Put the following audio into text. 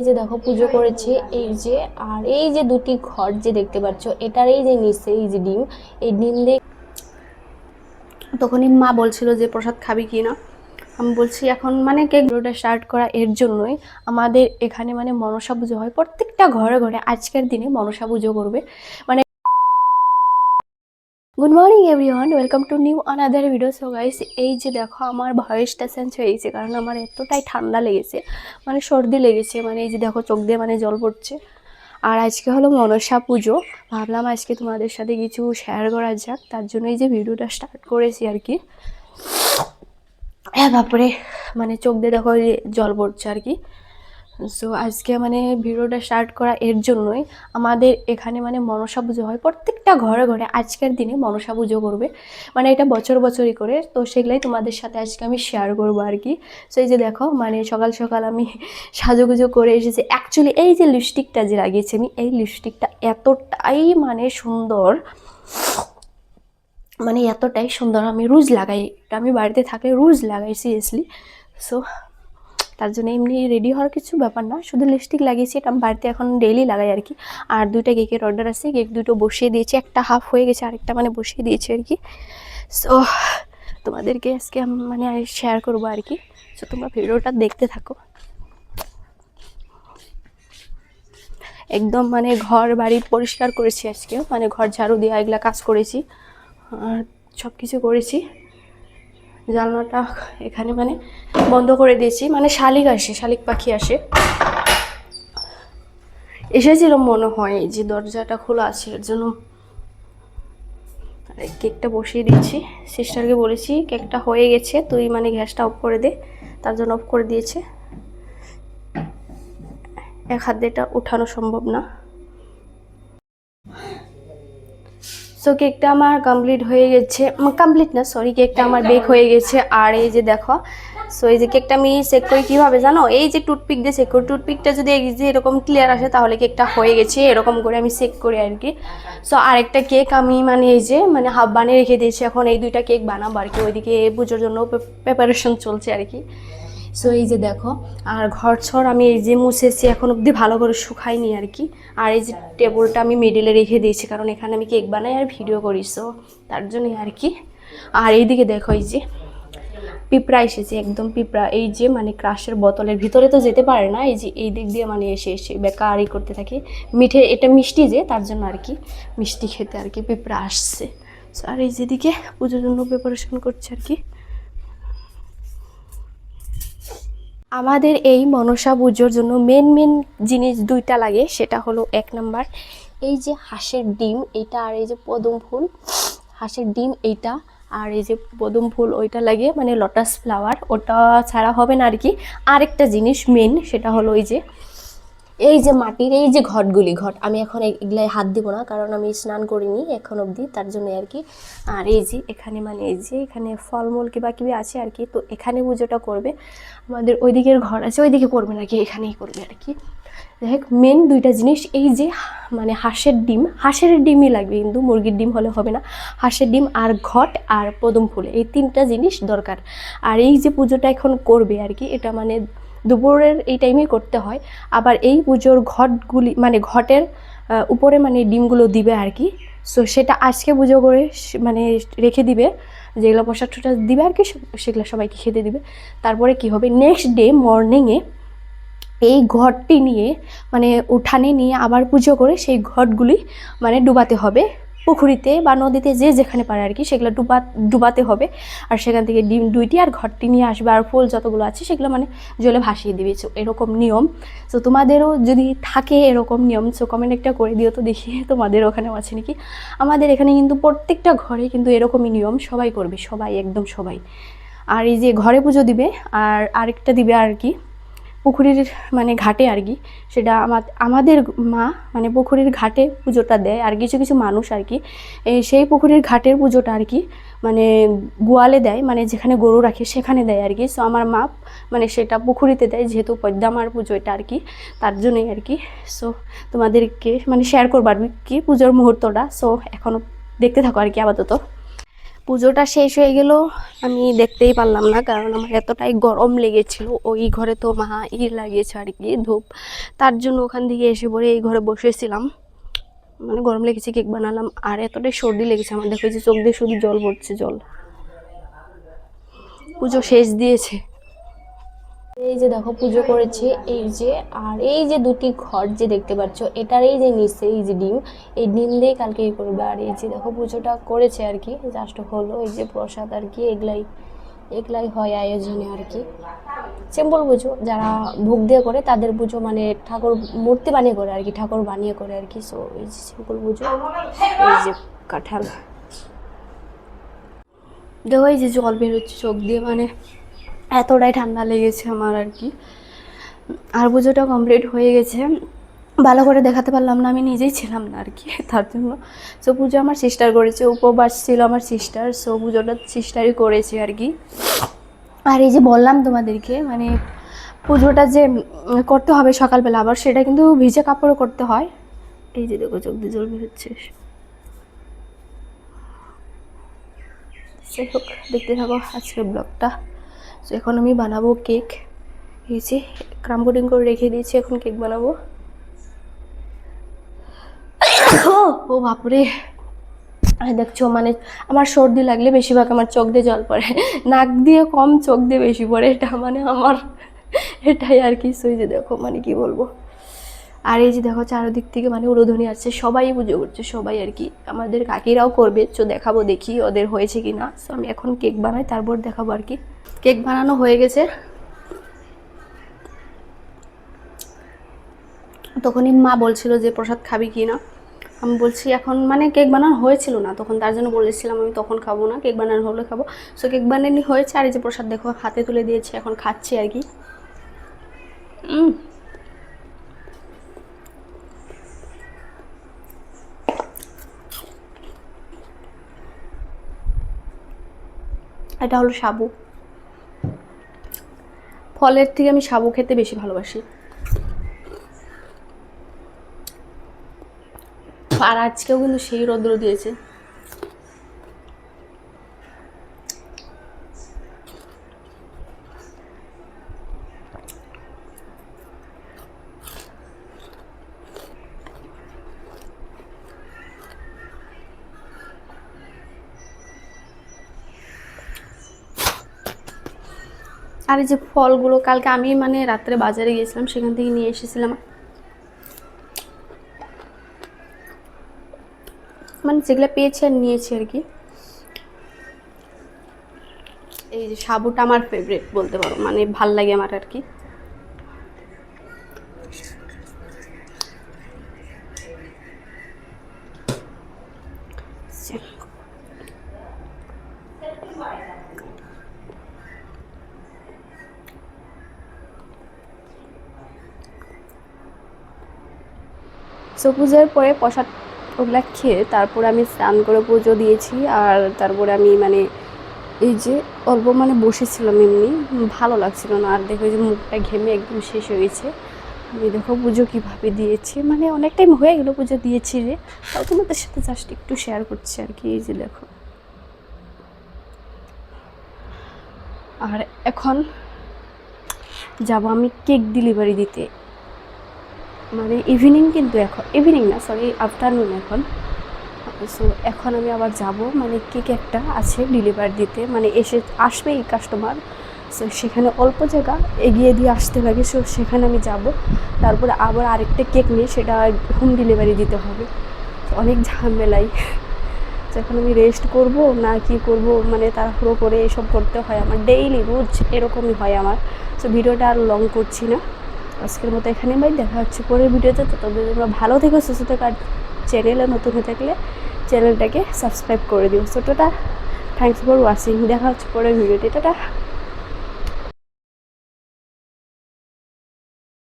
এই যে দেখো পুজো করেছে এই যে, আর এই যে দুটি ঘট যে দেখতে পাচ্ছ, এটার এই যে নিচে এই যে ডিম, এই ডিম দিয়ে তখনই মা বলছিল যে প্রসাদ খাবি কি না। আমি বলছি এখন মানে কেক ভিডিওটা স্টার্ট করা এর জন্যই আমাদের এখানে মানে মনসা পুজো হয়, প্রত্যেকটা ঘরে ঘরে আজকের দিনে মনসা পুজো করবে। মানে good morning everyone, welcome to new another video. So guys, এই যে দেখো আমার ভয়েসটা চেঞ্জ হয়েছে কারণ আমার এতটাই ঠান্ডা লেগেছে, মানে সর্দি লেগেছে, মানে এই যে দেখো চোখ দিয়ে মানে জল পড়ছে। আর আজকে হলো মনসা পুজো, ভাবলাম আজকে তোমাদের সাথে কিছু শেয়ার করা যাক, তার জন্য এই যে ভিডিওটা স্টার্ট করেছি আর কি। হ্যাঁ বাপরে, মানে চোখ দিয়ে দেখো জল পড়ছে আর কি। সো আজকে মানে ভিডিওটা স্টার্ট করা এর জন্যই আমাদের এখানে মানে মনসা পুজো হয়, প্রত্যেকটা ঘরে ঘরে আজকের দিনে মনসা পুজো করবে, মানে এটা বছর বছরই করে। তো সেগুলাই তোমাদের সাথে আজকে আমি শেয়ার করবো আর কি। সো এই যে দেখো মানে সকাল সকাল আমি সাজুগুজো করে এসেছি। অ্যাকচুয়ালি এই যে লিপস্টিকটা যে লাগিয়েছি আমি, এই লিপস্টিকটা এতটাই মানে সুন্দর, মানে এতটাই সুন্দর, আমি রোজ লাগাই, আমি বাড়িতে থাকলে রোজ লাগাই সিরিয়াসলি। সো তার জন্য এমনি রেডি হওয়ার কিছু ব্যাপার না, শুধু লিপস্টিক লাগিয়েছি, এটা আমি বাড়িতে এখন ডেইলি লাগাই আর কি। আর দুইটা কেকের অর্ডার আছে, কেক দুটো বসিয়ে দিয়েছি, একটা হাফ হয়ে গেছে, আরেকটা মানে বসিয়ে দিয়েছি আর কি। সো তোমাদেরকে আজকে মানে শেয়ার করবো আর কি। সো তোমরা ভিডিওটা দেখতে থাকো। একদম মানে ঘর বাড়ি পরিষ্কার করেছি আজকে, মানে ঘর ঝাড়ু দেওয়া এগুলা কাজ করেছি, আর সব কিছু করেছি। জানলাটা এখানে মানে বন্ধ করে দিয়েছি, মানে শালিক আসে, শালিক পাখি আসে, এসেছিল মনে হয়, যে দরজাটা খোলা আছে এর জন্য। কেকটা বসিয়ে দিচ্ছি, সিস্টারকে বলেছি কেকটা হয়ে গেছে, তুই মানে গ্যাসটা অফ করে দে, তার জন্য অফ করে দিয়েছে। এক হাত দিয়ে এটা উঠানো সম্ভব না। সো কেকটা আমার কমপ্লিট হয়ে গেছে, কমপ্লিট না সরি, কেকটা আমার বেক হয়ে গেছে। আর এই যে দেখো, সো এই যে কেকটা আমি চেক করি কীভাবে জানো, এই যে টুথপিক দিয়ে চেক করি, টুথপিকটা যদি এই যে এরকম ক্লিয়ার আসে তাহলে কেকটা হয়ে গেছে, এরকম করে আমি চেক করি আর কি। সো আরেকটা কেক আমি মানে এই যে মানে হাফ বানিয়ে রেখে দিয়েছি, এখন এই দুইটা কেক বানাবো আর কি, ওইদিকে পুজোর জন্য প্রিপারেশন চলছে আর কি। সো এই যে দেখো, আর ঘর ছড় আমি এই যে মুছেছি, এখন অবধি ভালো করে শুকাইনি আর কি। আর এই যে টেবিলটা আমি মিডিলে রেখে দিয়েছি, কারণ এখানে আমি কেক বানাই আর ভিডিও করি, সো তার জন্যই আর কি। আর এইদিকে দেখো এই যে পিঁপড়া এসেছে, একদম পিঁপড়া, এই যে মানে ক্রাশের বোতলের ভিতরে তো যেতে পারে না, এই যে এই দিক দিয়ে মানে এসে এসে বেকারি করতে থাকে। মিঠে, এটা মিষ্টি যে, তার জন্য আর কি, মিষ্টি খেতে আর কি পিঁপড়া আসছে। আর এই যেদিকে পুজোর জন্য প্রিপারেশন করছে আর কি। আমাদের এই মনসা পুজোর জন্য মেন জিনিস দুইটা লাগে, সেটা হলো এক নাম্বার এই যে হাঁসের ডিম এইটা, আর এই যে পদম ফুল, হাঁসের ডিম এইটা, আর এই যে পদম ফুল ওইটা লাগে, মানে লোটাস ফ্লাওয়ার, ওটা ছাড়া হবে না আর কি। আরেকটা জিনিস মেন, সেটা হলো এই যে মাটির এই যে ঘটগুলি, ঘট আমি এখন এগুলাই হাত দিব না, কারণ আমি স্নান করিনি এখন অবধি, তার জন্য আর কি। আর এই যে এখানে মানে এই যে এখানে ফলমূল কিবা কিবি আছে আর কি, তো এখানে পুজোটা করবে। আমাদের ওইদিকের ঘর আছে, ওইদিকে করবে নাকি, এখানেই করবে আর কি। যাই হোক, মেন দুইটা জিনিস এই যে মানে হাঁসের ডিম, হাঁসের ডিমই লাগবে কিন্তু, মুরগির ডিম হলে হবে না। হাঁসের ডিম আর ঘট আর পদম ফুল, এই তিনটা জিনিস দরকার। আর এই যে পুজোটা এখন করবে আর কি, এটা মানে দুপুরের এই টাইমেই করতে হয়। আবার এই পুজোর ঘটগুলি মানে ঘটের উপরে মানে ডিমগুলো দিবে আর কি। সো সেটা আজকে পুজো করে মানে রেখে দিবে, যেগুলো প্রসাদ টসাদ দিবে আর কি, সেগুলো সবাইকে খেতে দিবে। তারপরে কি হবে, নেক্সট ডে মর্নিংয়ে এই ঘটটি নিয়ে মানে উঠানে নিয়ে আবার পুজো করে সেই ঘটগুলি মানে ডুবাতে হবে পুকুরিতে বা নদীতে, যে যেখানে পারে আর কি, সেগুলো ডুবাতে হবে। আর সেখান থেকে ডিম দুইটি আর ঘরটি নিয়ে আসবে, আর ফুল যতগুলো আছে সেগুলো মানে জলে ভাসিয়ে দিবে। এরকম নিয়ম। তো তোমাদেরও যদি থাকে এরকম নিয়ম, সো কমেন্ট একটা করে দিও তো দেখি তোমাদের ওখানেও আছে নাকি। আমাদের এখানে কিন্তু প্রত্যেকটা ঘরে কিন্তু এরকমই নিয়ম, সবাই করবে, সবাই একদম সবাই। আর এই যে ঘরে পুজো দিবে, আর আরেকটা দিবে আর কি পুকুরের মানে ঘাটে আর কি, সেটা আমাদের মা মানে পুকুরের ঘাটে পুজোটা দেয়, আর কিছু কিছু মানুষ আর কি সেই পুকুরের ঘাটের পুজোটা আর কি মানে গোয়ালে দেয়, মানে যেখানে গরু রাখে সেখানে দেয় আর কি। সো আমার মা মানে সেটা পুকুরিতে দেয়, যেহেতু পদ্মামার পুজো এটা আর কি, তার জন্যই আর কি। সো তোমাদেরকে মানে শেয়ার করবার কি পুজোর মুহূর্তটা, সো এখনও দেখতে থাকো আর কি আপাতত। পুজোটা শেষ হয়ে গেল, আমি দেখতেই পারলাম না, কারণ আমার এতটাই গরম লেগেছিল। ওই ঘরে তো মা লাগিয়েছে আর কি ধূপ, তার জন্য ওখান থেকে এসে পরে এই ঘরে বসেছিলাম, মানে গরম লেগেছে, কেক বানালাম। আর এতটাই সর্দি লেগেছে আমার, দেখো যে চোখ দিয়ে শুধু জল পড়ছে, জল। পুজো শেষ দিয়েছে, এই যে দেখো পুজো করেছে, এই যে। আর এই যে দুটি ঘর যে দেখতে পাচ্ছ, এটার এই যে নিচে এই যে ডিম, এই ডিম দিয়ে কালকে এই করবে। আর এই যে দেখো পুজোটা করেছে আর কি, জাস্ট হলো এই যে প্রসাদ আর কি, এগুলাই এগুলাই হয় আয়োজনে আর কি। সিম্পল পুজো, যারা ভোগ দিয়ে করে তাদের পুজো, মানে ঠাকুর মূর্তি বানিয়ে করে আর কি, ঠাকুর বানিয়ে করে আর কি। সো এই যে সিম্পল পুজো। এই যে কাঁঠাল, দেখো এই যে জল বেরোচ্ছে চোখ দিয়ে, মানে এতটাই ঠান্ডা লেগেছে আমার আর কি। আর পুজোটা কমপ্লিট হয়ে গেছে, ভালো করে দেখাতে পারলাম না, আমি নিজেই ছিলাম না আর কি, তার জন্য। সো পুজো আমার সিস্টার করেছে, উপবাস ছিল আমার সিস্টার, সো পুজোটা সিস্টারই করেছে আর কি। আর এই যে বললাম তোমাদেরকে, মানে পুজোটা যে করতে হবে সকালবেলা, আবার সেটা কিন্তু ভিজে কাপড়ও করতে হয়। এই যে দেখো চোখ দিয়ে জল বেরোচ্ছে। যাই হোক, দেখতে থাকো আজকের ব্লগটা। তো এখন আমি বানাবো কেক, এই যে ক্রাম কোটিং করে রেখে দিয়েছি, এখন কেক বানাবো। ও বাপরে, দেখছো মানে আমার সর্দি লাগলে বেশিরভাগ আমার চোখ দিয়ে জল পড়ে, নাক দিয়ে কম, চোখ দিয়ে বেশি পড়ে, এটা মানে আমার এটাই আর কি। সই যে দেখো, মানে কি বলবো। আর এই যে দেখো চারদিক থেকে মানে উলুধ্বনি আসছে, সবাই পুজো করছে, সবাই আর কি, আমাদের কাকিরাও করবে। তো দেখাবো, দেখি ওদের হয়েছে কি না। সো আমি এখন কেক বানাই, তারপর দেখাবো আর কি। কেক বানানো হয়ে গেছে, তখনই মা বলছিল যে প্রসাদ খাবি কি না, আমি বলছি এখন, মানে কেক বানানো হয়েছিল না তখন, তার জন্য বলেছিলাম আমি তখন খাবো না, কেক বানানো হলে খাবো। সো কেক বানানো হয়েছে, আর এই যে প্রসাদ দেখো হাতে তুলে দিয়েছি, এখন খাচ্ছি আর কি। এটা হলো সাবু, ফলের থেকে আমি সাবু খেতে বেশি ভালোবাসি। আর আজকেও কিন্তু সেই রৌদ্র দিয়েছে। আর এই যে ফলগুলো কালকে আমি মানে রাত্রে বাজারে গিয়েছিলাম, সেখান থেকে নিয়ে এসেছিলাম, মানে যেগুলো পেয়েছি আর নিয়েছি আর কি। এই যে সাবুটা আমার ফেভারিট বলতে পারো, মানে ভাল লাগে আমার আর কি। সো পুজোর পরে প্রসাদ ওগুলা খেয়ে তারপরে আমি স্নান করে পুজো দিয়েছি। আর তারপরে আমি মানে এই যে অল্প মানে বসেছিলাম, এমনি ভালো লাগছিল না। আর দেখো যে মুখটা ঘেমে একদম শেষ হয়ে গেছে। আমি দেখো পুজো কীভাবে দিয়েছি, মানে অনেক টাইম হয়ে গেলো পুজো দিয়েছি রে, তাও তোমাদের সাথে জাস্ট একটু শেয়ার করছি আর কি। এই যে দেখো, আর এখন যাব আমি কেক ডেলিভারি দিতে, মানে ইভিনিং, কিন্তু এখন ইভিনিং না, সরি আফটারনুন এখন। সো এখন আমি আবার যাব, মানে কেক একটা আছে ডেলিভারি দিতে, মানে আসবে এই কাস্টমার। সো সেখানে অল্প জায়গা এগিয়ে দিয়ে আসতে লাগে, সো সেখানে আমি যাব, তারপরে আবার আরেকটা কেক নিয়ে সেটা হোম ডেলিভারি দিতে হবে, অনেক ঝামেলাই। যখন আমি রেস্ট করব না কি করব, মানে তাড়াহুড়ো করে এসব করতে হয় আমার, ডেইলি রোজ এরকমই হয় আমার। সো ভিডিওটা আর লং করছি না, আজকের মতো এখানে ভাই, দেখা হচ্ছে পরের ভিডিওতে। তবে তোমরা ভালো থেকো, সুস্থ থেকো, আর চ্যানেলে নতুন হয়ে থাকলে চ্যানেলটাকে সাবস্ক্রাইব করে দিও। সো টোটা থ্যাংকস ফর ওয়াচিং, দেখা হচ্ছে পরের ভিডিওতে, টোটা।